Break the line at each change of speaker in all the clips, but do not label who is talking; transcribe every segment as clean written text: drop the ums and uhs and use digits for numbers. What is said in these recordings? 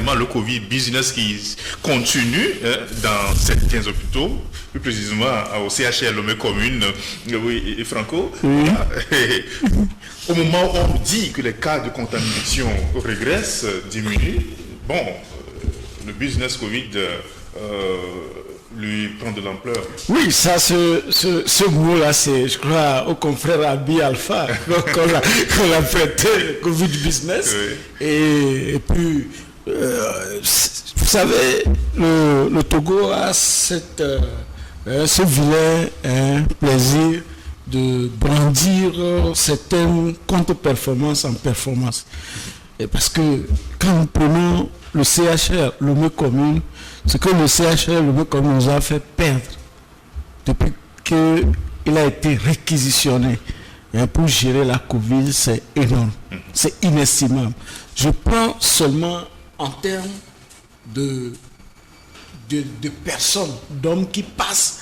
finalement le Covid business qui continue dans certains hôpitaux, plus précisément au CHR Lomé Commune, oui, et Franco.
Oui.
Au moment où on dit que les cas de contamination régressent, diminuent, bon, le business Covid lui prend de l'ampleur.
Oui, ça, ce mot-là, c'est, je crois, au confrère Abi Alpha qu'on l'a prêté, Covid business.
Oui.
Et puis, vous savez, le Togo a ce vilain plaisir de brandir certaines contre-performances en performance. Et parce que quand nous prenons le CHR, Lomé Commune, ce que le CHR, Lomé Commune nous a fait perdre depuis qu'il a été réquisitionné pour gérer la Covid, c'est énorme, c'est inestimable. Je prends seulement en termes de personnes, d'hommes qui passent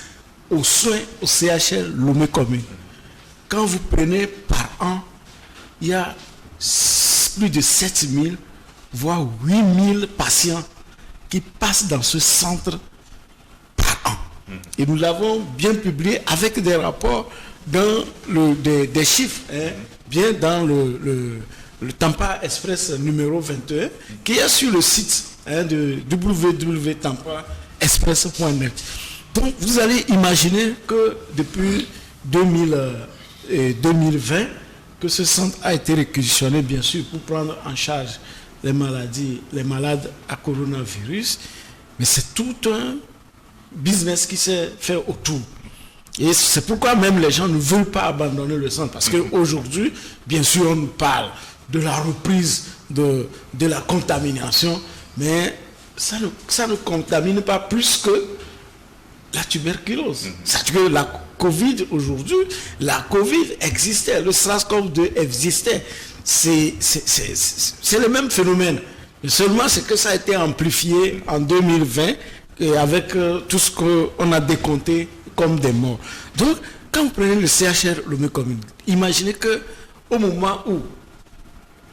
aux soins au CHR Lomé Commune. Quand vous prenez par an, il y a plus de 7000, voire 8000 patients qui passent dans ce centre par an. Et nous l'avons bien publié avec des rapports dans des chiffres, bien dans le Tampa Express numéro 21, qui est sur le site de www.tampaexpress.net. Donc vous allez imaginer que depuis 2020, que ce centre a été réquisitionné, bien sûr, pour prendre en charge les malades à coronavirus, mais c'est tout un business qui s'est fait autour. Et c'est pourquoi même les gens ne veulent pas abandonner le centre, parce qu'aujourd'hui, bien sûr, on nous parle de la reprise de la contamination, mais ça ne contamine pas plus que la tuberculose. C'est-à-dire que la Covid aujourd'hui, la Covid existait, le SARS-CoV-2 existait. C'est le même phénomène. Mais seulement c'est que ça a été amplifié en 2020 et avec tout ce qu'on a décompté comme des morts. Donc, quand vous prenez le CHR Lomé Commune, imaginez que au moment où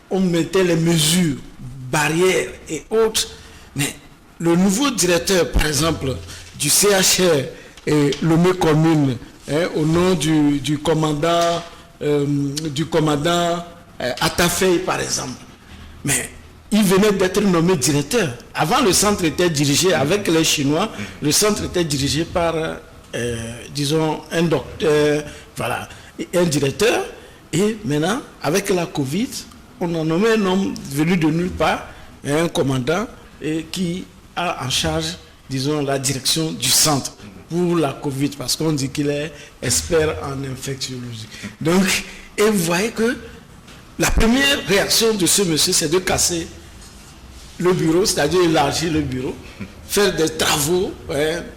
on mettait les mesures, barrières et autres, mais le nouveau directeur, par exemple, du CHR et Lomé Commune, au nom du commandant Atafei, par exemple. Mais il venait d'être nommé directeur. Avant, le centre était dirigé, avec les Chinois, le centre était dirigé par, disons, un docteur, voilà, un directeur. Et maintenant, avec la Covid, on a nommé un homme venu de nulle part, un commandant, qui a en charge, disons, la direction du centre pour la Covid, parce qu'on dit qu'il est expert en infectiologie. Donc, et vous voyez que la première réaction de ce monsieur, c'est de casser le bureau, c'est-à-dire élargir le bureau, faire des travaux,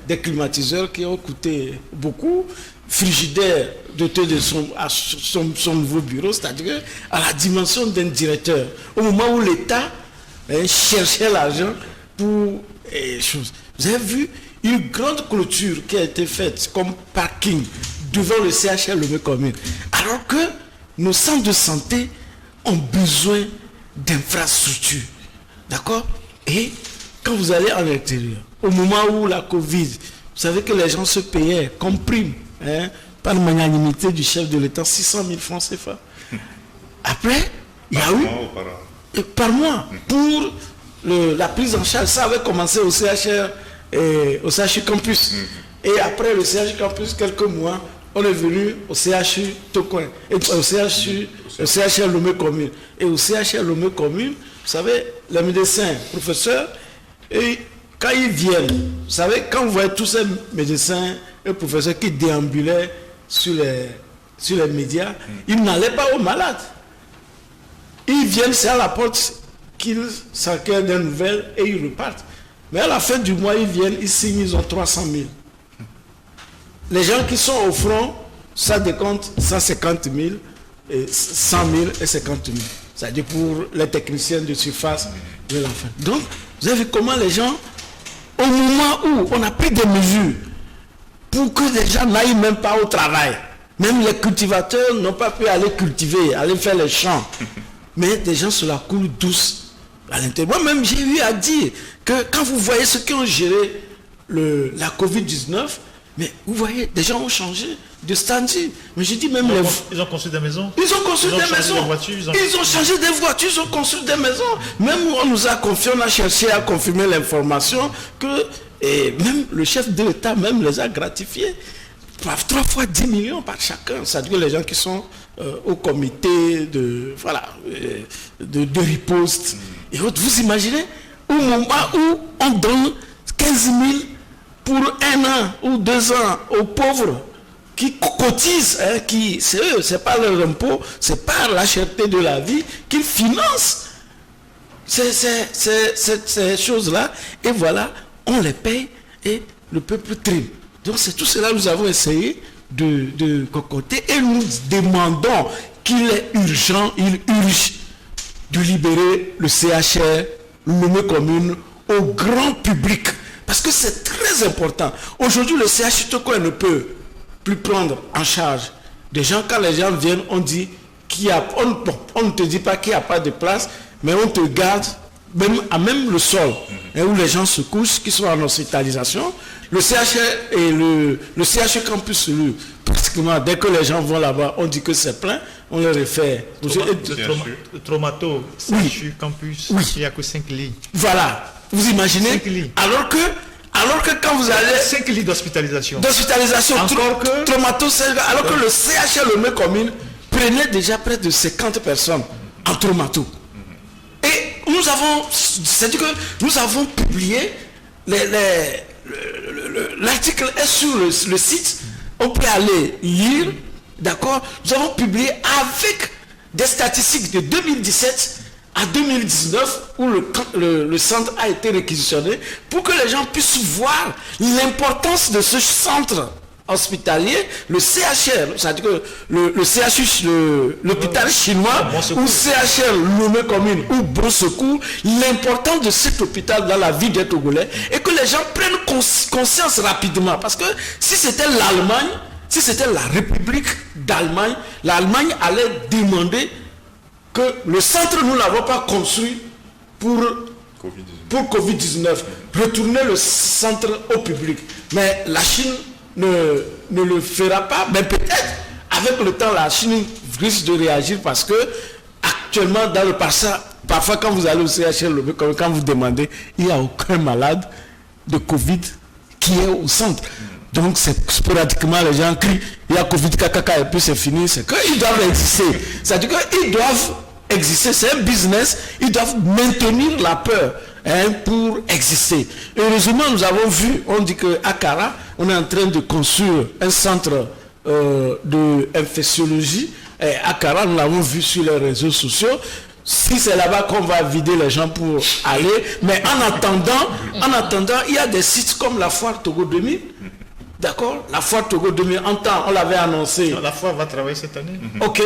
des climatiseurs qui ont coûté beaucoup, frigidaire doté de son nouveau bureau, c'est-à-dire à la dimension d'un directeur, au moment où l'État cherchait l'argent pour choses. Vous avez vu une grande clôture qui a été faite comme parking devant le CHR Lomé Commune, alors que nos centres de santé ont besoin d'infrastructures. D'accord? Et quand vous allez en intérieur, au moment où la Covid, vous savez que les gens se payaient comme prime, par magnanimité du chef de l'État, 600 000 francs CFA. Après, il y a eu par mois pour la prise en charge. Ça avait commencé au CHR et au CHU Campus. Et après le CHU Campus, quelques mois, on est venu au CHU Tocoin, et au CHR Lomé Commune. Et au CHR Lomé Commune, vous savez, les médecins, professeurs, et quand ils viennent, vous savez, quand vous voyez tous ces médecins et professeurs qui déambulaient sur les médias, ils n'allaient pas aux malades. Ils viennent, c'est à la porte qu'ils s'enquèrent des nouvelles et ils repartent. Mais à la fin du mois, ils viennent, ils signent, ils ont 300 000. Les gens qui sont au front, ça décompte 150 000, et 100 000 et 50 000. C'est-à-dire pour les techniciens de surface de l'enfant. Donc, vous avez vu comment les gens, au moment où on a pris des mesures pour que les gens n'aillent même pas au travail, même les cultivateurs n'ont pas pu aller cultiver, aller faire les champs, mais des gens se la coulent douce à l'intérieur. Moi-même, j'ai eu à dire que quand vous voyez ceux qui ont géré la Covid-19, mais vous voyez, des gens ont changé de statut. Mais j'ai dit même
ils ont construit des maisons.
Ils ont construit des maisons. Ils ont changé des voitures, ils ont construit des maisons. Même on nous a confié, on a cherché à confirmer l'information que et même le chef de l'État même les a gratifiés. 3 fois 10 millions par chacun. C'est-à-dire les gens qui sont au comité de riposte. Et autres, vous imaginez au moment où on donne 15 000 pour 1 an ou 2 ans aux pauvres qui cotisent, hein, c'est eux, c'est pas leur impôt, c'est par la cherté de la vie qu'ils financent ces choses-là. Et voilà, on les paye et le peuple trime. Donc c'est tout cela que nous avons essayé de concocter et nous demandons qu'il est urgent, il urge de libérer le CHR, Lomé commune, au grand public. Parce que c'est très important. Aujourd'hui, le CHU Toko ne peut plus prendre en charge des gens. Quand les gens viennent, on dit on ne te dit pas qu'il n'y a pas de place, mais on te garde même le sol, où les gens se couchent, qui sont en hospitalisation. Le CHR et le CHU Campus, pratiquement, dès que les gens vont là-bas, on dit que c'est plein, on les réfère.
Le traumato, CHU Campus, il n'y a que 5 lits.
Voilà, vous imaginez,
5 lits.
Alors que quand vous allez...
5 lits d'hospitalisation.
Encore que... Traumato, alors que le CHR Lomé commune prenait déjà près de 50 personnes en traumato. Et nous avons... C'est-à-dire que nous avons publié l'article est sur le site, on peut aller lire, d'accord. Nous avons publié avec des statistiques de 2017 à 2019 où le centre a été réquisitionné pour que les gens puissent voir l'importance de ce centre hospitalier, le CHR, c'est-à-dire que le CHU, l'hôpital chinois, ou CHR Lomé commune, ou Bon Secours, l'importance de cet hôpital dans la vie des Togolais, et que les gens prennent conscience rapidement. Parce que si c'était l'Allemagne, si c'était la République d'Allemagne, l'Allemagne allait demander que le centre, nous ne l'avons pas construit pour Covid-19, retourner le centre au public. Mais la Chine ne le fera pas, mais peut-être avec le temps la Chine risque de réagir parce que actuellement dans le parfois quand vous allez au CHR, quand vous demandez, il n'y a aucun malade de Covid qui est au centre. Donc c'est sporadiquement les gens crient, il y a Covid caca et puis c'est fini, c'est qu'ils doivent exister. C'est-à-dire qu'ils doivent exister, c'est un business, ils doivent maintenir la peur. Pour exister. Heureusement, nous avons vu, on dit qu'à Kara, on est en train de construire un centre d'infectiologie. À Kara, nous l'avons vu sur les réseaux sociaux. Si c'est là-bas qu'on va vider les gens pour aller. Mais en attendant, il y a des sites comme la foire Togo 2000. D'accord? La foire Togo 2000, on l'avait annoncé.
La foire va travailler cette année.
Ok.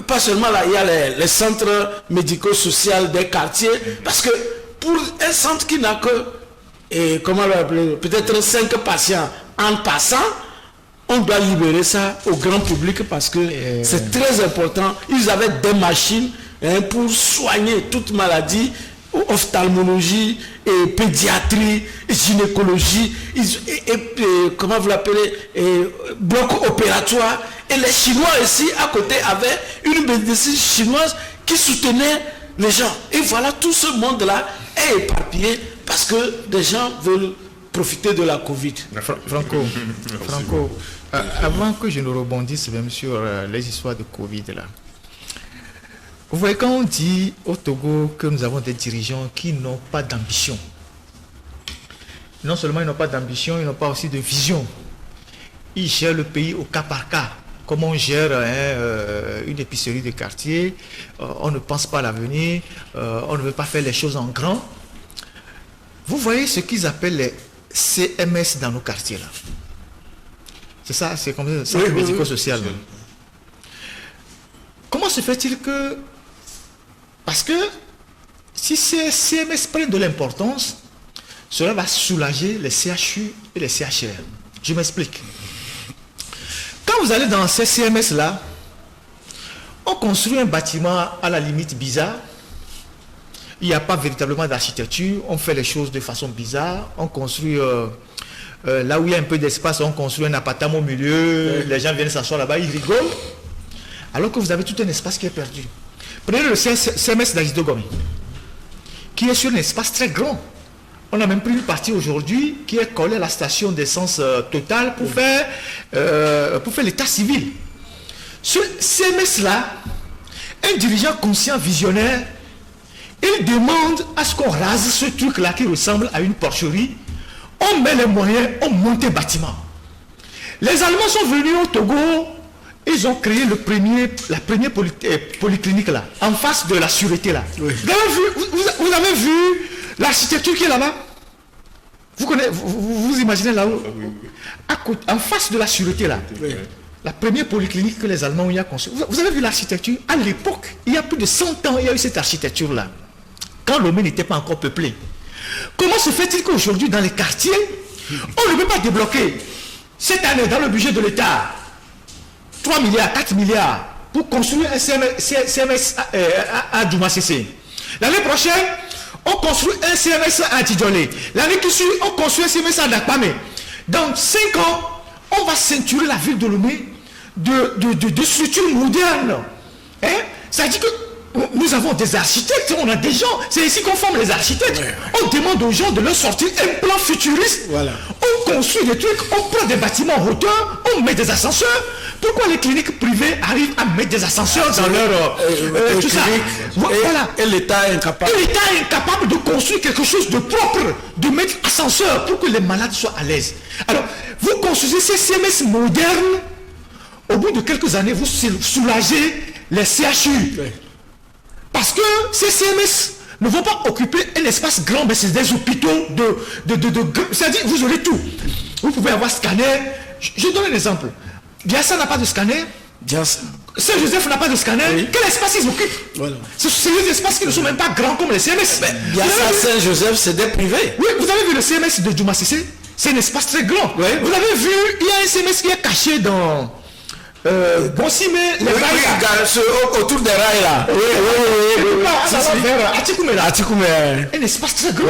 Pas seulement là, il y a les centres médico-sociaux des quartiers. Parce que pour un centre qui n'a que, comment on va appeler, peut-être 5 patients en passant, on doit libérer ça au grand public parce que c'est très important. Ils avaient des machines pour soigner toute maladie, ophtalmologie, et pédiatrie, et gynécologie, comment vous l'appelez, bloc opératoire. Et les Chinois ici à côté avaient une médecine chinoise qui soutenait les gens. Et voilà, tout ce monde-là est éparpillé parce que des gens veulent profiter de la Covid.
Franco, avant que je ne rebondisse même sur les histoires de Covid là, vous voyez, quand on dit au Togo que nous avons des dirigeants qui n'ont pas d'ambition, non seulement ils n'ont pas d'ambition, ils n'ont pas aussi de vision. Ils gèrent le pays au cas par cas. Comme on gère une épicerie de quartier, on ne pense pas à l'avenir, on ne veut pas faire les choses en grand. Vous voyez ce qu'ils appellent les CMS dans nos quartiers là. C'est ça, c'est comme ça, c'est médico-social. Comment se fait-il que... Parce que si ces CMS prennent de l'importance, cela va soulager les CHU et les CHR. Je m'explique. Quand vous allez dans ces CMS là, on construit un bâtiment à la limite bizarre, il n'y a pas véritablement d'architecture, on fait les choses de façon bizarre, on construit là où il y a un peu d'espace, on construit un appartement au milieu, les gens viennent s'asseoir là-bas, ils rigolent, alors que vous avez tout un espace qui est perdu. Prenez le CMS d'Agido Gomé, qui est sur un espace très grand. On a même pris une partie aujourd'hui qui est collée à la station d'essence Total pour faire l'état civil. Ce CMS-là, un dirigeant conscient, visionnaire, il demande à ce qu'on rase ce truc-là qui ressemble à une porcherie. On met les moyens, on monte un bâtiment. Les Allemands sont venus au Togo, ils ont créé la première polyclinique là, en face de la sûreté là. Oui. Vous avez vu l'architecture qui est là-bas? Vous imaginez là-haut? En face de la sûreté là. Oui. La première polyclinique que les Allemands ont construite. Vous avez vu l'architecture? À l'époque, il y a plus de 100 ans, il y a eu cette architecture là. Quand Lomé n'était pas encore peuplé. Comment se fait-il qu'aujourd'hui, dans les quartiers, on ne peut pas débloquer cette année dans le budget de l'État 3 milliards, 4 milliards pour construire un CMS à Djouma Sissé. L'année prochaine, on construit un CMS à Tidjolé. L'année qui suit, on construit un CMS à Dakpame. Dans 5 ans, on va ceinturer la ville de Lomé de structures modernes. Hein? Ça dit que nous avons des architectes, on a des gens, c'est ici qu'on forme les architectes. Ouais. On demande aux gens de leur sortir un plan futuriste. Voilà. On construit des trucs, on prend des bâtiments en hauteur, on met des ascenseurs. Pourquoi les cliniques privées arrivent à mettre des ascenseurs dans leur tout ça? Voilà. Et l'État est incapable. Et l'État est incapable de construire quelque chose de propre, de mettre ascenseur pour que les malades soient à l'aise. Alors, vous construisez ces CMS modernes, au bout de quelques années, vous soulagez les CHU. Ouais. Parce que ces CMS ne vont pas occuper un espace grand, mais c'est des hôpitaux c'est-à-dire vous aurez tout. Vous pouvez avoir scanner. Je donne un exemple. Biassa n'a pas de scanner. Saint-Joseph n'a pas de scanner. Oui. Quel espace ils occupent? Voilà. C'est des espaces qui ne sont même pas grands comme les CMS.
Biassa, Saint-Joseph, c'est des privés.
Oui, vous avez vu le CMS de Djouma Sissé? C'est un espace très grand. Oui. Vous avez vu, il y a un CMS qui est caché dans... bon si mais les rails
autour des rails là.
Un espace très grand.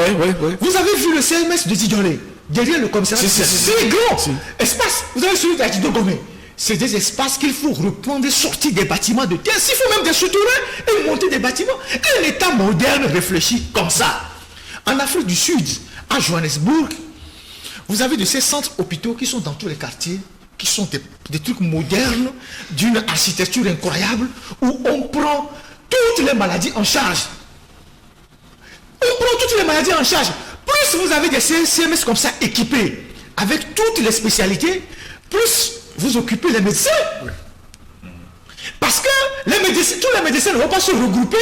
Vous avez vu le CMS de Tidjolé derrière le commissariat? C'est grand. Espace. Vous avez celui d'Agido Gomé. C'est des espaces qu'il faut reprendre, sortir des bâtiments de terre. S'il faut même des souterrains et monter des bâtiments. Un État moderne réfléchit comme ça. En Afrique du Sud, à Johannesburg, vous avez de ces centres hôpitaux qui sont dans tous les quartiers, qui sont des trucs modernes, d'une architecture incroyable, où on prend toutes les maladies en charge. On prend toutes les maladies en charge. Plus vous avez des CMS comme ça équipés, avec toutes les spécialités, plus vous occupez les médecins. Parce que tous les médecins ne vont pas se regrouper,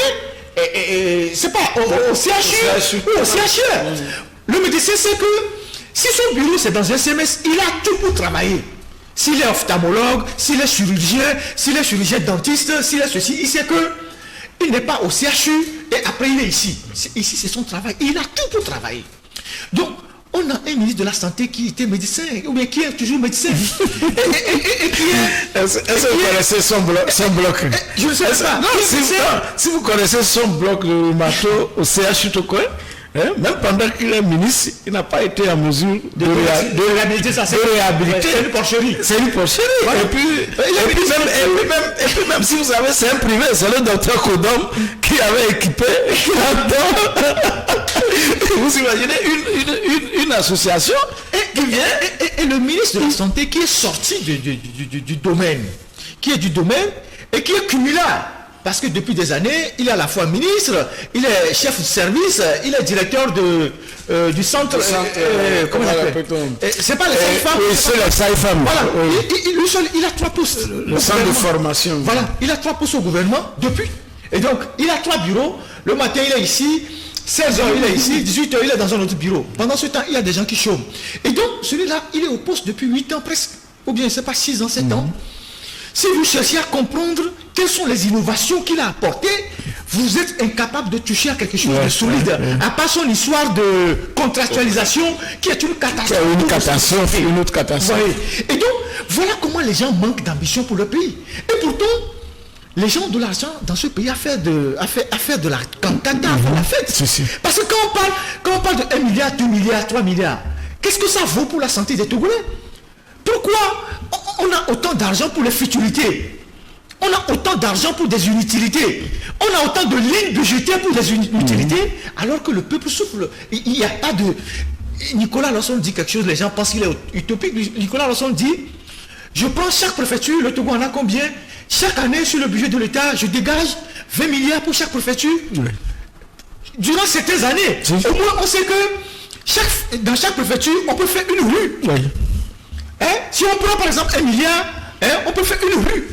c'est pas au CHU ou au CHR. Le médecin sait que si son bureau c'est dans un CMS, il a tout pour travailler. S'il est ophtalmologue, s'il est chirurgien dentiste, s'il est ceci, il sait qu'il n'est pas au CHU et après il est ici. Ici c'est son travail, il a tout pour travailler. Donc, on a un ministre de la Santé qui était médecin, ou bien qui est toujours médecin. et qui est...
Est-ce que vous connaissez son bloc?
Je ne sais pas. Non,
si vous connaissez son bloc de rhumato au CHU Tokoé, même pendant qu'il est ministre, il n'a pas été en mesure de réhabiliter ça. C'est une porcherie. C'est une porcherie. Voilà. Et puis même si vous savez, c'est un privé, c'est le docteur Kodom qui avait équipé. Vous imaginez une association qui vient
et le ministre de la Santé qui est sorti du domaine, qui est du domaine et qui est cumulable. Parce que depuis des années, il est à la fois ministre, il est chef de service, il est directeur du centre. Comment on appelle? C'est pas les SAIFAM.
Oui, c'est les SAIFAM.
Voilà. Lui seul, il a 3 postes.
Le centre de formation.
Voilà. Il a 3 postes au gouvernement depuis. Et donc, il a 3 bureaux. Le matin, il est ici. 16h, il est ici. 18h, il est dans un autre bureau. Pendant ce temps, il y a des gens qui chôment. Et donc, celui-là, il est au poste depuis 8 ans presque. Ou bien, je ne sais pas, 6 ans, 7 ans. Si vous cherchez à comprendre quelles sont les innovations qu'il a apportées, vous êtes incapable de toucher à quelque chose de solide. À part son histoire de contractualisation qui est une catastrophe.
Une autre catastrophe.
Et donc, voilà comment les gens manquent d'ambition pour le pays. Et pourtant, les gens ont de l'argent dans ce pays à faire de la campagne Qatar faire la fête. Parce que quand on parle de 1 milliard, 2 milliards, 3 milliards, qu'est-ce que ça vaut pour la santé des Togolais? Pourquoi on a autant d'argent pour les futurités? On a autant d'argent pour des inutilités. On a autant de lignes budgétaires pour des inutilités, alors que le peuple souffre. Il n'y a pas de... Nicolas, lorsqu'on dit quelque chose, les gens pensent qu'il est utopique. Nicolas, lorsqu'on dit, je prends chaque préfecture, le Togo en a combien? Chaque année, sur le budget de l'État, je dégage 20 milliards pour chaque préfecture. Durant certaines années, au moins, on sait que dans chaque préfecture, on peut faire une rue. Si on prend par exemple 1 milliard, on peut faire une rue.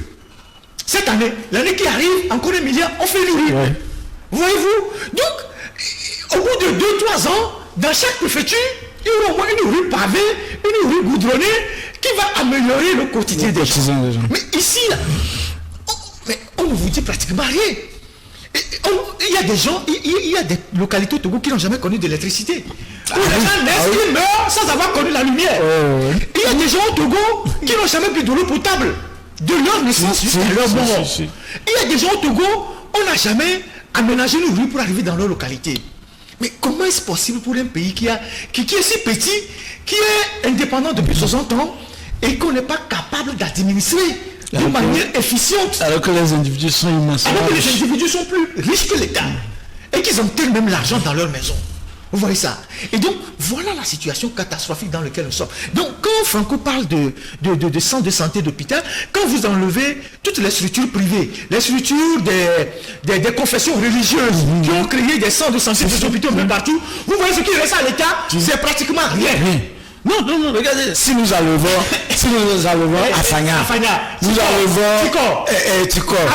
Cette année, l'année qui arrive, encore 1 milliard, on fait une rue. Voyez-vous? Donc, au bout de 2-3 ans, dans chaque préfecture, il y aura au moins une rue pavée, une rue goudronnée qui va améliorer le quotidien des gens. Mais ici, là, on ne vous dit pratiquement rien. Il y a des gens, il y a des localités au Togo qui n'ont jamais connu d'électricité. Où les gens naissent, ils meurent sans avoir connu la lumière. Il y a des gens au Togo qui n'ont jamais bu de l'eau potable. De leur naissance jusqu'à leur mort. Il y a des gens au Togo, on n'a jamais aménagé une rue pour arriver dans leur localité. Mais comment est-ce possible pour un pays qui est si petit, qui est indépendant depuis 60 ans, et qu'on n'est pas capable d'administrer de manière efficiente?
Alors que les individus sont immenses.
Alors que les individus sont plus riches que l'État. Et qu'ils enterrent même l'argent dans leur maison. Vous voyez ça? Et donc, voilà la situation catastrophique dans laquelle nous sommes. Donc, quand Franco parle de centres de santé, d'hôpital, quand vous enlevez toutes les structures privées, les structures des confessions religieuses qui ont créé des centres de santé, des hôpitaux même partout, vous voyez ce qui reste à l'État, c'est pratiquement rien.
Non, regardez, si nous enlevons Afanya, nous enlevons Tikor,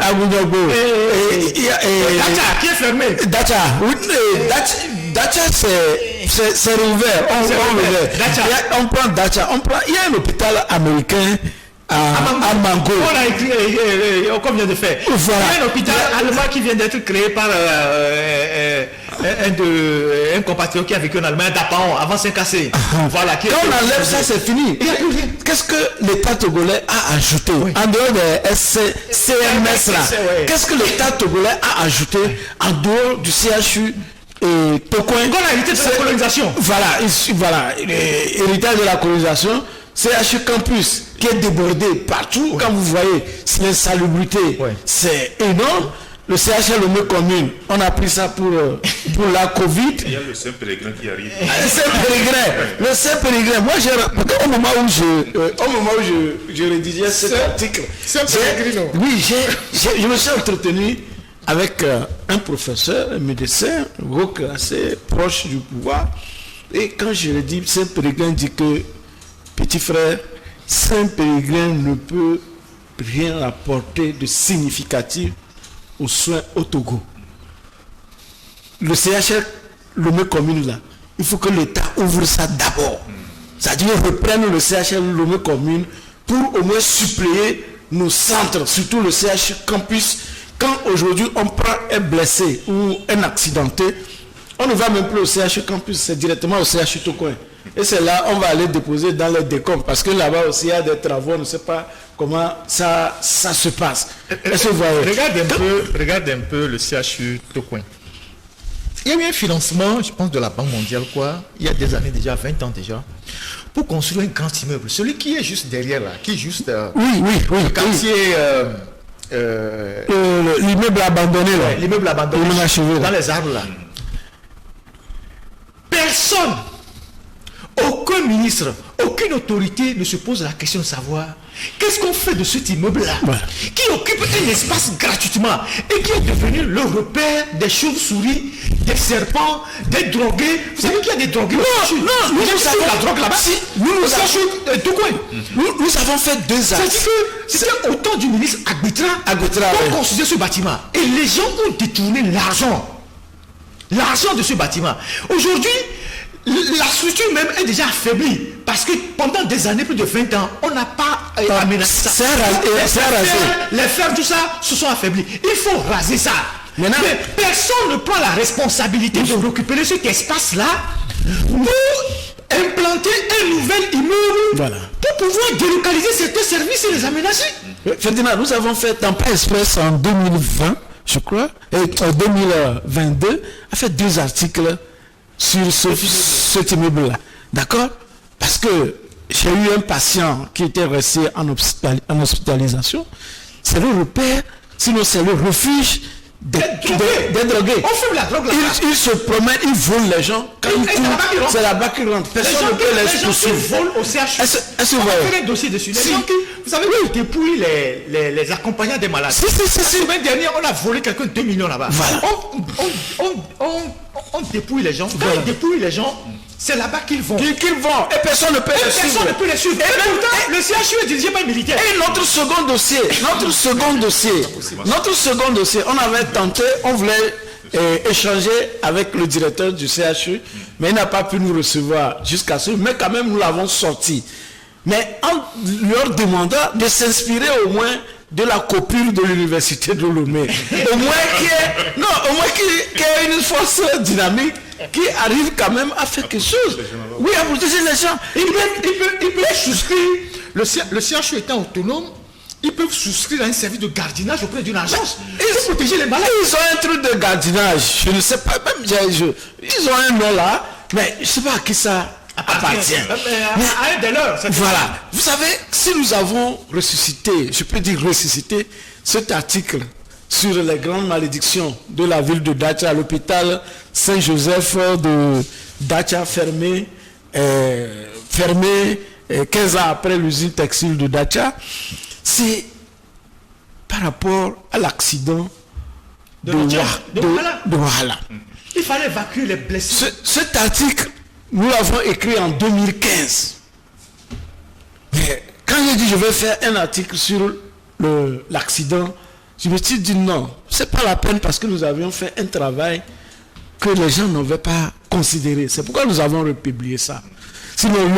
Agouniogbo,
Dacha qui est fermé.
Dacha c'est rouvert, on prend Dacha, il y a un hôpital américain à Mango.
On a écrit, comme vient de faire.
Voilà.
Il y a un hôpital allemand qui vient d'être créé par un compatriote qui a vécu en Allemagne, d'Apaon, avant Saint-Cassé. Voilà.
Quand on enlève ça, c'est fini. Qu'est-ce que l'État togolais a ajouté en dehors des CMS là? Qu'est-ce que l'État togolais a ajouté en dehors du CHU et Tokoin?
On a hérité de la colonisation.
Voilà, héritage de la colonisation. CHU Campus qui est débordé partout. Quand vous voyez l'insalubrité, c'est énorme. Le CHL Lomé commune, on a pris ça pour la Covid.
Il y a le Saint-Pélégrin qui arrive.
Le Saint-Pélégrin. Moi, au moment où je rédigeais cet article, je me suis entretenu avec un professeur, un médecin, haut classé, proche du pouvoir. Et quand je lui dis, Saint-Pélégrin dit que, petit frère, Saint-Pélégrin ne peut rien apporter de significatif aux soins au Togo. Le CHL Lomé commune là, il faut que l'État ouvre ça d'abord. C'est-à-dire reprenne le CHL Lomé commune pour au moins suppléer nos centres, surtout le CHU Campus. Quand aujourd'hui on prend un blessé ou un accidenté, on ne va même plus au CHU Campus, c'est directement au CHU Tokoin. Et c'est là on va aller déposer dans les décombres parce que là-bas aussi il y a des travaux, on ne sait pas comment ça se passe.
Regarde un peu le CHU Tokoin. Il y a eu un financement, je pense, de la Banque mondiale, il y a des années déjà, 20 ans déjà, pour construire un grand immeuble. Celui qui est juste derrière là, qui est juste le quartier...
l'immeuble abandonné là.
L'immeuble abandonné dans les arbres là. Personne, aucun ministre, aucune autorité ne se pose la question de savoir qu'est-ce qu'on fait de cet immeuble-là, qui occupe un espace gratuitement et qui est devenu le repère des chauves-souris, des serpents, des drogués. Vous savez qu'il y a des drogués?
Non, nous avons la drogue là-bas. Nous avons fait 2 ans.
C'était au temps du ministre Agbitra qu'on construisait ce bâtiment. Et les gens ont détourné l'argent de ce bâtiment. Aujourd'hui, la structure même est déjà affaiblie parce que pendant des années, plus de 20 ans, on n'a pas aménagé ça. Les fers, tout ça, se sont affaiblis. Il faut raser ça. Mais personne ne prend la responsabilité de récupérer cet espace-là pour implanter un nouvel immeuble pour pouvoir délocaliser certains services et les aménager.
Ferdinand, nous avons fait Tampa Express en 2020 je crois, en 2022, a fait 2 articles sur cet immeuble-là. D'accord? Parce que j'ai eu un patient qui était resté en hospitalisation. C'est le repère, sinon c'est le refuge des drogués.
On fume la drogue là.
Ils se promènent, ils volent les gens. Quand ils courent, c'est là-bas qu'ils rentrent. Personne ne peut les poursuivre.
Les gens qui volent au CHU.
Est-ce que
on
vous
a
voyez?
fait un dossier dessus. Les gens qui, vous savez, qui dépouillent les accompagnants des malades.
Si.
La semaine dernière, on a volé quelqu'un de 2 millions là-bas.
Voilà.
On dépouille les gens. Quand ils dépouillent les gens, c'est là-bas qu'ils vont.
Qu'ils vont. Et personne ne peut les suivre.
Personne ne peut les suivre. Et pourtant, le CHU est dirigé par un militaire.
Et notre second dossier, on avait tenté, on voulait échanger avec le directeur du CHU, mais il n'a pas pu nous recevoir jusqu'à ce, mais quand même nous l'avons sorti. Mais en leur demandant de s'inspirer au moins de la copule de l'université de Lomé. Au moins qu'il y ait une force dynamique qui arrive quand même à faire quelque chose. Oui, à protéger les gens.
Ils peuvent souscrire, le CHU étant autonome, ils peuvent souscrire à un service de gardiennage auprès d'une agence. Ils protéger les malades.
Ils ont un truc de gardiennage. Je ne sais pas, même ils ont un nom là, mais je ne sais pas à qui ça appartient.
À un des leurs.
Voilà. Vous savez, si nous avons ressuscité, je peux dire ressuscité, cet article sur les grandes malédictions de la ville de Dacha, à l'hôpital Saint-Joseph de Dacha fermé 15 ans après l'usine textile de Dacha, c'est par rapport à l'accident de Wahala.
Il fallait évacuer les blessés.
Cet article, nous l'avons écrit en 2015. Mais quand j'ai dit je vais faire un article sur l'accident, je me suis dit non, c'est pas la peine parce que nous avions fait un travail que les gens n'avaient pas considéré. C'est pourquoi nous avons republié ça. Sinon,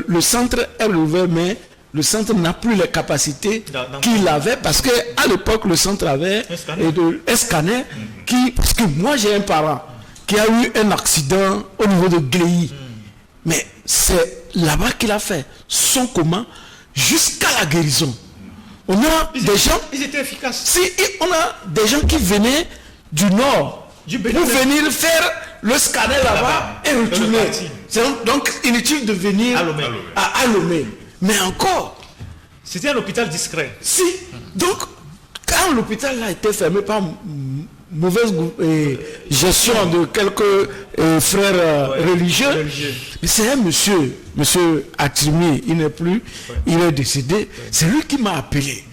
le centre est ouvert, mais le centre n'a plus les capacités qu'il avait parce qu'à l'époque, le centre avait un scanner parce que moi, j'ai un parent qui a eu un accident au niveau de Gléy. Mais c'est là-bas qu'il a fait son coma jusqu'à la guérison. On a des gens...
Ils étaient efficaces.
Si, on a des gens qui venaient du nord pour venir faire le scanner là-bas et retourner. C'est donc inutile de venir à Lomé. Mais encore...
C'était un hôpital discret.
Si. Donc, quand l'hôpital a été fermé par mauvaise gestion de quelques frères religieux, c'est un monsieur Atimi, il n'est plus, il est décédé, c'est lui qui m'a appelé.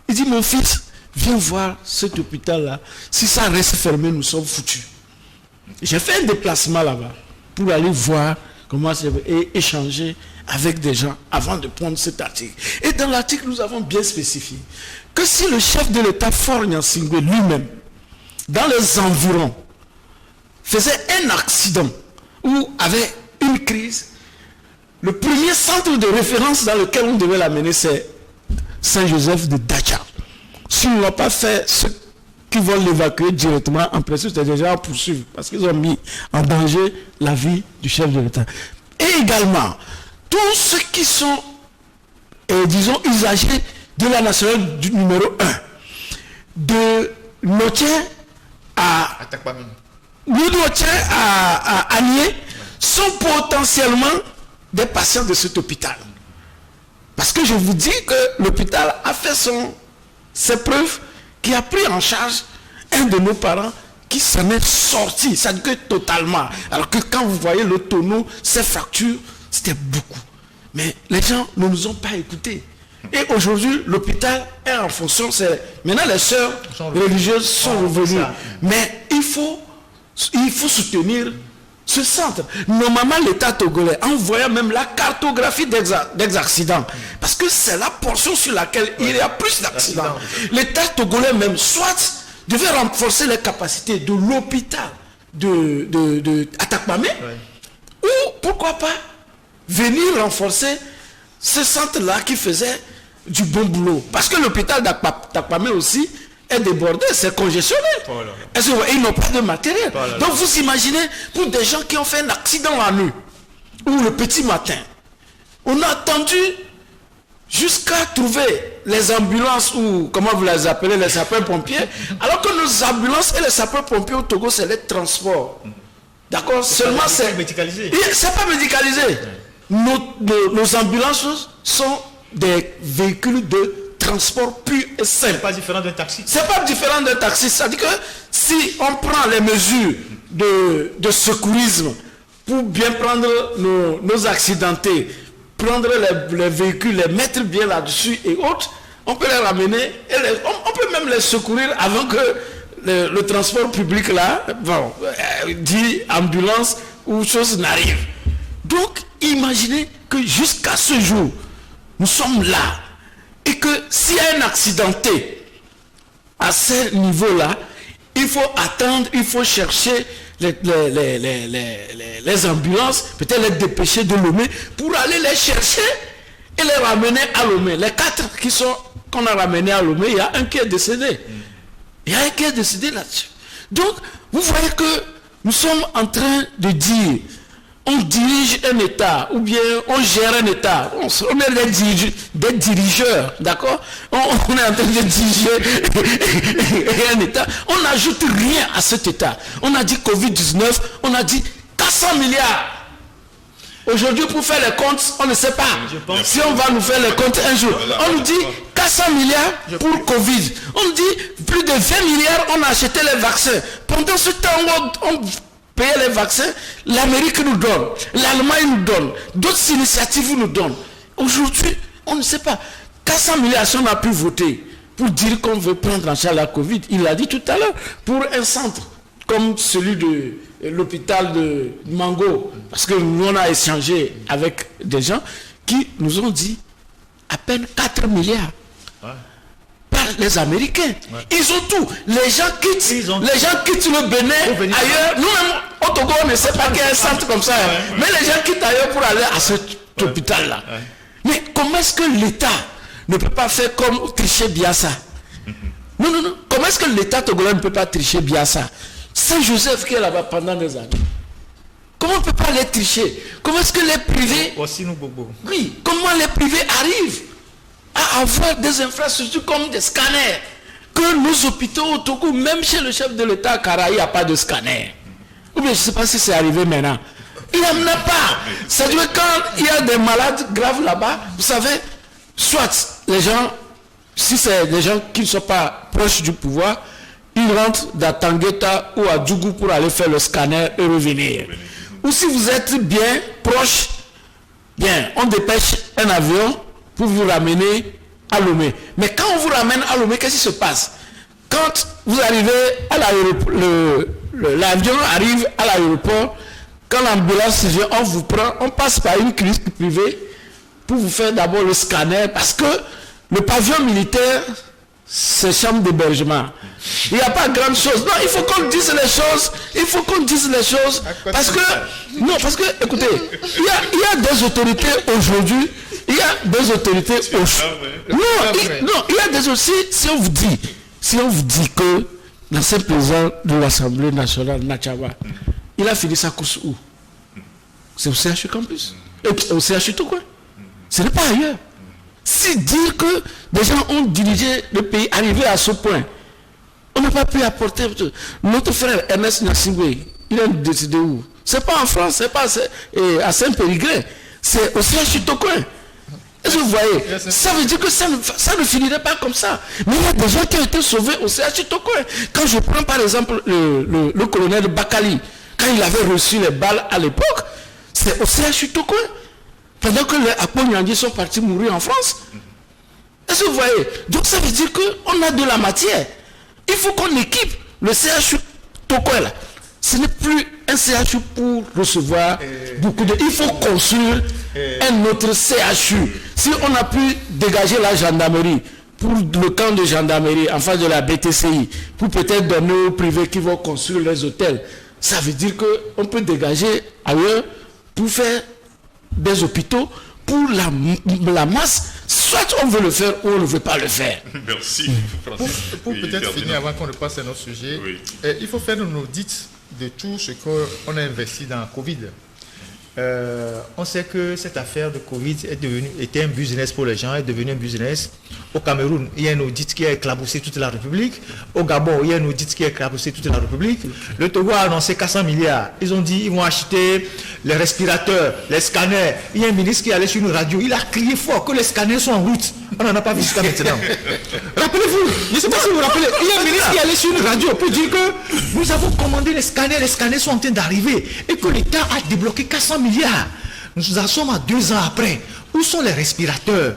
Il dit, mon fils, viens voir cet hôpital-là, si ça reste fermé, nous sommes foutus. J'ai fait un déplacement là-bas pour aller voir comment c'est et échanger avec des gens avant de prendre cet article. Et dans l'article, nous avons bien spécifié que si le chef de l'État, Faure Gnassingbé, lui-même, dans les environs, faisait un accident ou avait une crise, le premier centre de référence dans lequel on devait l'amener, c'est Saint-Joseph de Dacha. Si on n'a pas fait ce qui vont l'évacuer directement, en principe, c'est déjà à poursuivre, parce qu'ils ont mis en danger la vie du chef de l'État. Et également, tous ceux qui sont, disons, usagers de la nationale du numéro 1, de Notien à Agné, sont potentiellement des patients de cet hôpital. Parce que je vous dis que l'hôpital a fait ses preuves, qui a pris en charge un de nos parents qui s'en est sorti, ça dit que totalement. Alors que quand vous voyez le tonneau, ces fractures, c'était beaucoup. Mais les gens ne nous ont pas écoutés. Et aujourd'hui, l'hôpital est en fonction. Maintenant, les sœurs religieuses sont revenues. Mais il faut soutenir ce centre. Normalement, l'État togolais, en voyant même la cartographie des accidents, parce que c'est la portion sur laquelle il y a plus d'accidents. L'État togolais même, soit devait renforcer les capacités de l'hôpital de Atakpamé, ou pourquoi pas venir renforcer ce centre-là qui faisait du bon boulot. Parce que l'hôpital d'Atakpamé aussi est débordé, c'est congestionné. Ils n'ont pas de matériel. Donc vous imaginez, pour des gens qui ont fait un accident la nuit, ou le petit matin, on a attendu jusqu'à trouver les ambulances ou, comment vous les appelez, les sapeurs-pompiers, alors que nos ambulances et les sapeurs-pompiers au Togo, c'est les transports. D'accord? Seulement c'est...
médicalisé.
C'est pas médicalisé. Nos ambulances sont des véhicules de transport pur et simple.
C'est pas différent d'un taxi.
C'est pas différent d'un taxi. C'est-à-dire que si on prend les mesures de secourisme pour bien prendre nos accidentés, prendre les véhicules, les mettre bien là-dessus et autres, on peut les ramener, on peut même les secourir avant que le transport public là, dit ambulance ou chose n'arrive. Donc, imaginez que jusqu'à ce jour, nous sommes là et que s'il y a un accidenté à ce niveau-là, il faut attendre, il faut chercher les ambulances, peut-être les dépêcher de Lomé pour aller les chercher et les ramener à Lomé. Les 4 qu'on a ramenés à Lomé, il y a un qui est décédé. Il y a un qui est décédé là-dessus. Donc, vous voyez que nous sommes en train de dire, on dirige un État, ou bien on gère un État. On est des dirigeurs, d'accord? On est en train de diriger un État. On n'ajoute rien à cet État. On a dit Covid-19, on a dit 400 milliards. Aujourd'hui, pour faire les comptes, on ne sait pas. Si on va nous faire les comptes un jour, on nous dit 400 milliards pour Covid. On nous dit plus de 20 milliards, on a acheté les vaccins. Pendant ce temps, on payait les vaccins, l'Amérique nous donne, l'Allemagne nous donne, d'autres initiatives nous donnent. Aujourd'hui, on ne sait pas. 400 milliards, si on a pu voter pour dire qu'on veut prendre en charge la Covid, il l'a dit tout à l'heure, pour un centre comme celui de l'hôpital de Mango, parce que nous on a échangé avec des gens qui nous ont dit à peine 4 milliards par les Américains. Ils ont tout. Les gens quittent le Bénin ailleurs. Nous-mêmes au Togo on ne sait pas qu'il y a un centre comme ça, mais les gens quittent ailleurs pour aller à cet hôpital-là. Mais comment est-ce que l'État ne peut pas faire comme tricher Biassa? Non. Comment est-ce que l'État togolais ne peut pas tricher Biassa? Saint-Joseph qui est là-bas pendant des années. Comment on ne peut pas les tricher? Comment est-ce que les privés... Oui, comment les privés arrivent à avoir des infrastructures comme des scanners? Que nos hôpitaux au Togo, même chez le chef de l'État à Kara, il n'y a pas de scanner. Ou bien je ne sais pas si c'est arrivé maintenant. Il n'en a pas. C'est-à-dire quand il y a des malades graves là-bas, vous savez, soit les gens, si c'est des gens qui ne sont pas proches du pouvoir, ils rentrent dans Tangueta ou à Djougou pour aller faire le scanner et revenir. Ou si vous êtes bien proche, bien, on dépêche un avion pour vous ramener à Lomé. Mais quand on vous ramène à Lomé, qu'est-ce qui se passe? Quand vous arrivez à l'aéroport, l'avion arrive à l'aéroport, quand l'ambulance vient, on vous prend, on passe par une clinique privée pour vous faire d'abord le scanner, parce que le pavillon militaire, c'est chambre d'hébergement. Il n'y a pas grande chose. Non, il faut qu'on dise les choses. Il faut qu'on dise les choses. Parce que, non, parce que, écoutez, il y a des autorités aujourd'hui. Il y a des autorités aujourd'hui. Non, il y a des aussi, si on vous dit que l'ancien président de l'Assemblée nationale, Nachaba, il a fini sa course où? C'est au CHU Campus. Et au CHU tout quoi. Ce n'est pas ailleurs. Si dire que des gens ont dirigé le pays, arrivé à ce point, on n'a pas pu apporter. Notre frère Ernest Nassingwe, il a décidé où? C'est pas en France, c'est pas à Saint-Périgrin, c'est au CHU Tokoin. Est-ce que vous voyez? Ça veut dire que ça ne finirait pas comme ça. Mais il y a des gens qui ont été sauvés au CHU Tokoin. Quand je prends par exemple le colonel Bakali, quand il avait reçu les balles à l'époque, c'est au CHU Tokoin. Pendant que les Akponyandi sont partis mourir en France. Est-ce que vous voyez? Donc ça veut dire qu'on a de la matière. Il faut qu'on équipe le CHU Tokoin là. Ce n'est plus un CHU pour recevoir beaucoup de... Il faut construire un autre CHU. Si on a pu dégager la gendarmerie pour le camp de gendarmerie en face de la BTCI, pour peut-être donner aux privés qui vont construire les hôtels, ça veut dire qu'on peut dégager ailleurs pour faire des hôpitaux pour la masse, soit on veut le faire ou on ne veut pas le faire.
Merci, Francis.
Pour peut-être finir avant qu'on ne passe à notre sujet, il faut faire une audit de tout ce qu'on a investi dans la Covid. on sait que cette affaire de Covid était un business pour les gens, est devenu un business. Au Cameroun, il y a un audit qui a éclaboussé toute la République. Au Gabon, il y a un audit qui a éclaboussé toute la République. Le Togo a annoncé 400 milliards. Ils ont dit qu'ils vont acheter les respirateurs, les scanners. Il y a un ministre qui est allé sur une radio. Il a crié fort que les scanners sont en route. On n'en a pas vu jusqu'à maintenant. Rappelez-vous, je ne sais pas si vous vous rappelez, il y a un ministre qui est allé sur une radio pour dire que nous avons commandé les scanners sont en train d'arriver et que l'État a débloqué 400 milliards. Nous en sommes à 2 ans après. Où sont les respirateurs?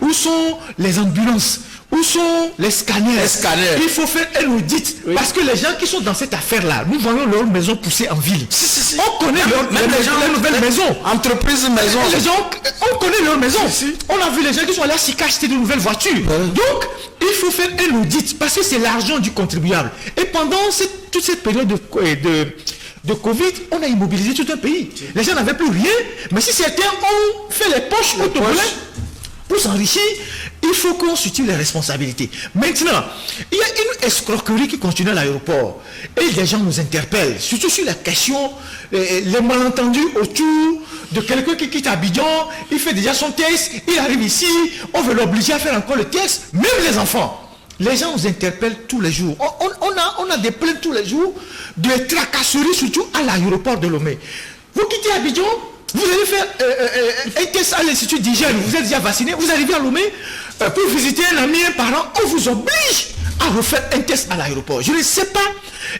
Où sont les ambulances? Où sont les scanners? Il faut faire un audit. Oui. Parce que les gens qui sont dans cette affaire-là, nous voyons leurs maisons pousser en ville. On connaît leurs nouvelles maisons.
Entreprises maisons.
Les gens, on connaît leurs maisons. On a vu les gens qui sont allés à Sika acheter de nouvelles voitures. Donc, il faut faire un audit parce que c'est l'argent du contribuable. Et pendant toute cette période de Covid, on a immobilisé tout un pays. Les gens n'avaient plus rien. Mais si certains ont fait les poches pour s'enrichir, il faut qu'on situe les responsabilités. Maintenant, il y a une escroquerie qui continue à l'aéroport. Et les gens nous interpellent, surtout sur la question, les malentendus autour de quelqu'un qui quitte Abidjan, il fait déjà son test, il arrive ici, on veut l'obliger à faire encore le test, même les enfants. Les gens nous interpellent tous les jours. On a des plaintes tous les jours de tracasseries, surtout à l'aéroport de Lomé. Vous quittez Abidjan, vous allez faire un test à l'Institut d'hygiène, vous êtes déjà vacciné, vous arrivez à Lomé pour visiter un ami, un parent, on vous oblige à refaire un test à l'aéroport. Je ne sais pas.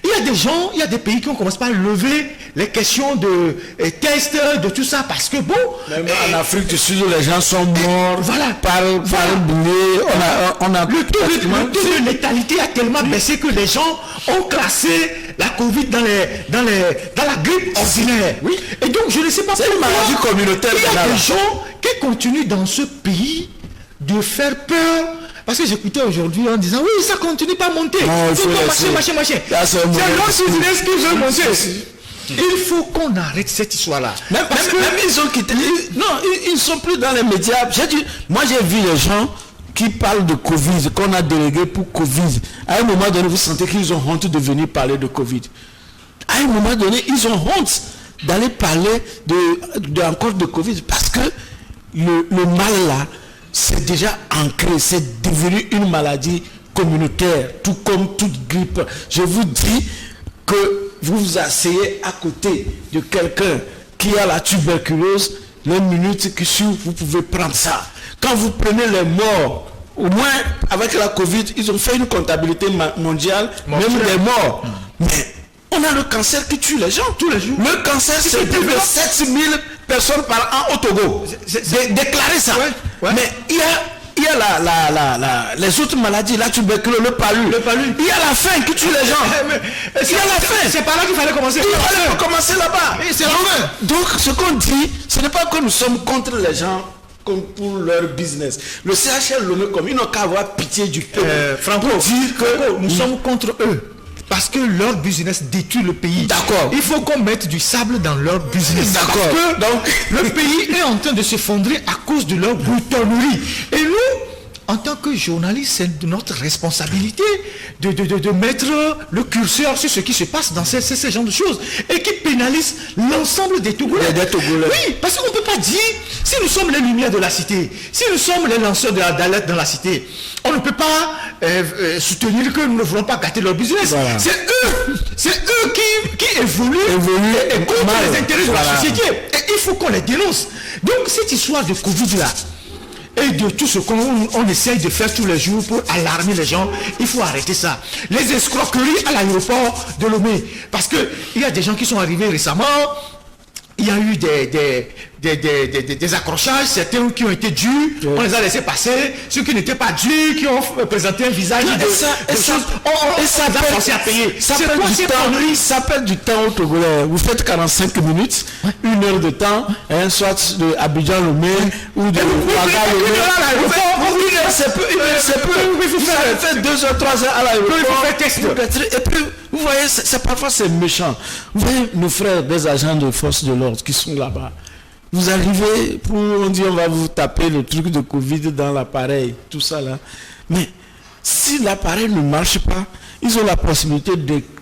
Il y a des gens, il y a des pays qui ont commencé par lever les questions de tests, de tout ça, parce que bon...
Même en Afrique du Sud, les gens sont morts par boulet.
Le taux de létalité a tellement baissé que les gens ont classé la Covid dans la grippe ordinaire. Oui. Et donc, je ne sais pas
pourquoi... C'est une maladie communautaire.
Il y a des gens qui continuent dans ce pays de faire peur. Parce que j'écoutais aujourd'hui en disant, oui, ça continue pas à monter.
Non, il faut
machin. C'est l'autre business qui veut monter. Il faut qu'on arrête cette histoire-là.
Même ils ont quitté. Non, ils ne sont plus dans les médias. Moi, j'ai vu les gens qui parlent de Covid, qu'on a délégué pour Covid. À un moment donné, vous sentez qu'ils ont honte de venir parler de Covid. À un moment donné, ils ont honte d'aller parler encore de Covid. Parce que le mal là, c'est déjà ancré, c'est devenu une maladie communautaire, tout comme toute grippe. Je vous dis que vous vous asseyez à côté de quelqu'un qui a la tuberculose, les minutes qui suivent, vous pouvez prendre ça. Quand vous prenez les morts, au moins avec la Covid, ils ont fait une comptabilité mondiale, même les morts. Mais on a le cancer qui tue les gens tous les jours. Le cancer, c'est plus de 7000 personnes par an au Togo. Déclarez ça. Ouais. Mais il y a les autres maladies, la tuberculose, le palu. Il y a la faim qui tue les gens. Il y a la faim.
C'est par là qu'il fallait commencer.
Il fallait commencer là-bas. Donc, ce qu'on dit, ce n'est pas que nous sommes contre les gens comme pour leur business. Le CHL Lomé, comme ils n'ont qu'à avoir pitié du peuple.
Franco, dire que nous sommes contre eux. Parce que leur business détruit le pays.
D'accord.
Il faut qu'on mette du sable dans leur business.
D'accord.
Parce que donc, le pays est en train de s'effondrer à cause de leur boutonnerie. Et nous, en tant que journalistes, c'est de notre responsabilité de mettre le curseur sur ce qui se passe dans ce genre de choses et qui pénalise l'ensemble des Togolais. Oui, parce qu'on ne peut pas dire, si nous sommes les lumières de la cité, si nous sommes les lanceurs d'alerte dans la cité, on ne peut pas soutenir que nous ne voulons pas gâter leur business. Voilà. C'est eux qui évoluent et contre les intérêts de la société. Et il faut qu'on les dénonce. Donc cette histoire de Covid-là, et de tout ce qu'on essaye de faire tous les jours pour alarmer les gens, il faut arrêter ça. Les escroqueries à l'aéroport de Lomé, parce qu'il y a des gens qui sont arrivés récemment, il y a eu des accrochages, certains qui ont été dus, on les a laissés passer, ceux qui n'étaient pas dus, qui ont présenté un visage ça pensé à payer.
Ça perd du temps au Togolais. Vous faites 45 minutes, 1 heure de temps, soit de Abidjan Lomé ou de Ouaga Lomé. C'est peu. Vous faites 2 heures, 3 heures à l'aéroport. Et puis, vous voyez, parfois c'est méchant. Vous voyez nos frères des agents de force de l'ordre qui sont là-bas. Vous arrivez pour, on dit on va vous taper le truc de Covid dans l'appareil, tout ça là. Mais si l'appareil ne marche pas, ils ont la possibilité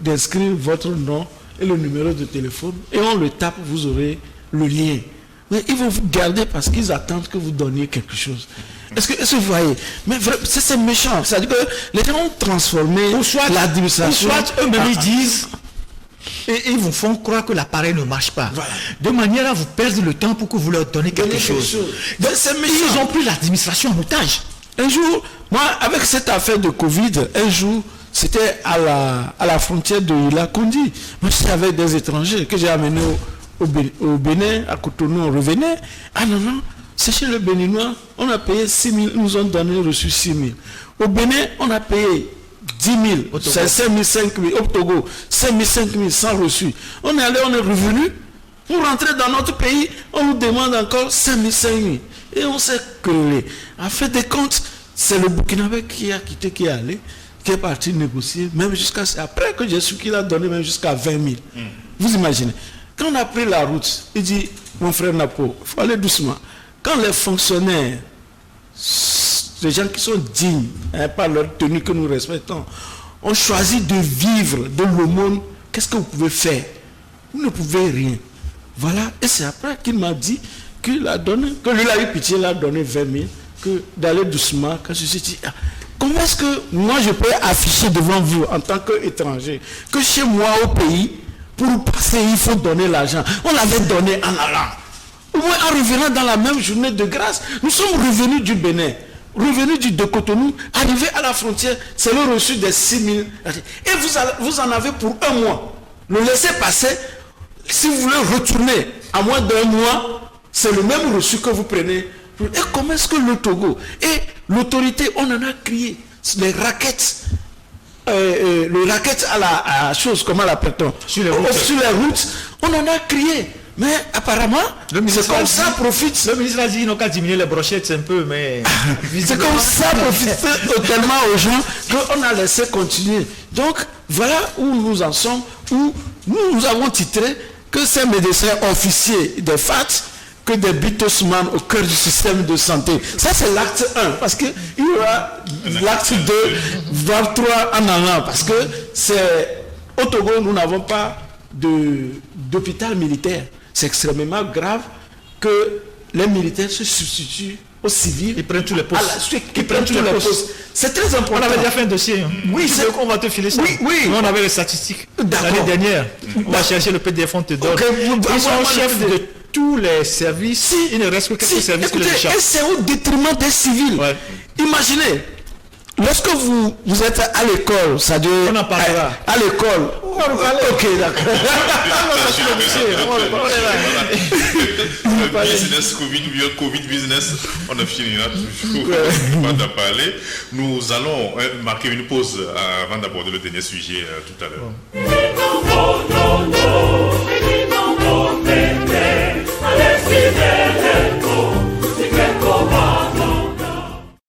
d'inscrire votre nom et le numéro de téléphone et on le tape, vous aurez le lien. Mais ils vont vous garder parce qu'ils attendent que vous donniez quelque chose. Est-ce que vous voyez? Mais c'est méchant. C'est-à-dire que les gens ont transformé l'administration.
Ou soit eux-mêmes ils disent, et ils vous font croire que l'appareil ne marche pas.
Voilà.
De manière à vous perdre le temps pour que vous leur donnez quelque chose.
Donc, c'est méchant.
Ils ont pris l'administration en otage.
Un jour, moi, avec cette affaire de Covid, un jour, c'était à la frontière de Ila-Kondi. Moi, j'étais avec des étrangers que j'ai amenés au Bénin, à Cotonou, on revenait. Ah non, c'est chez le Béninois, on a payé 6 000, ils nous ont donné reçu 6 000. Au Bénin, on a payé 10 000, c'est 5 000, 5 000. Au Togo, 5 000, 5 000 sans reçu. On est allé, on est revenu. Pour rentrer dans notre pays, on nous demande encore 5 000, 5 000. Et on s'est querellé. En fait des comptes, c'est le Burkinabé qui a quitté, qui est allé, qui est parti négocier, même jusqu'à... Après que j'ai su qu'il a donné même jusqu'à 20 000. Vous imaginez. Quand on a pris la route, il dit, mon frère Napo, il faut aller doucement. Quand les fonctionnaires, les gens qui sont dignes, par leur tenue que nous respectons, ont choisi de vivre de l'aumône, qu'est-ce que vous pouvez faire? Vous ne pouvez rien. Voilà. Et c'est après qu'il m'a dit qu'il a donné, que lui a eu pitié, il a donné 20 000, que d'aller doucement. Quand je me suis dit, comment est-ce que moi je peux afficher devant vous en tant qu'étranger que chez moi au pays, pour passer, il faut donner l'argent. On l'avait donné en allant. Au moins en revenant dans la même journée de grâce, nous sommes revenus du Bénin, revenus de Cotonou, arrivés à la frontière, c'est le reçu des 6 000. Et vous en avez pour un mois. Le laissez passer. Si vous voulez retourner à moins d'un mois, c'est le même reçu que vous prenez. Et comment est-ce que le Togo et l'autorité, on en a crié, les raquettes, le racket à la chose, comment l'appelle-t-on, sur les routes, on en a crié. Mais apparemment, c'est comme ça profite.
Le ministre a dit qu'ils n'ont qu'à diminuer les brochettes un peu, mais...
c'est comme ça profite tellement aux gens qu'on a laissé continuer. Donc, voilà où nous en sommes, où nous avons titré que ces médecins officiers des FAT, que des bitosman au cœur du système de santé. Ça, c'est l'acte 1, parce qu'il y aura l'acte 2, voire 3 en allant, parce que c'est au Togo, nous n'avons pas d'hôpital militaire. C'est extrêmement grave que les militaires se substituent aux civils.
Ils prennent tous les postes.
Ils prennent tous les postes. C'est très important.
On avait déjà fait un dossier.
Oui,
on va te filer ça.
Oui.
On avait les statistiques. L'année dernière, on va chercher le PDF, on te donne. Ils sont chefs de tous les services. Il ne reste que quelques services que les échappent.
Et c'est au détriment des civils. Ouais. Imaginez, lorsque vous êtes à l'école, ça dit
on en parlera.
À l'école. Ok, d'accord.
Business, Covid business, on a fini là toujours pas d'en parler. Nous allons marquer une pause avant d'aborder le dernier sujet tout à l'heure.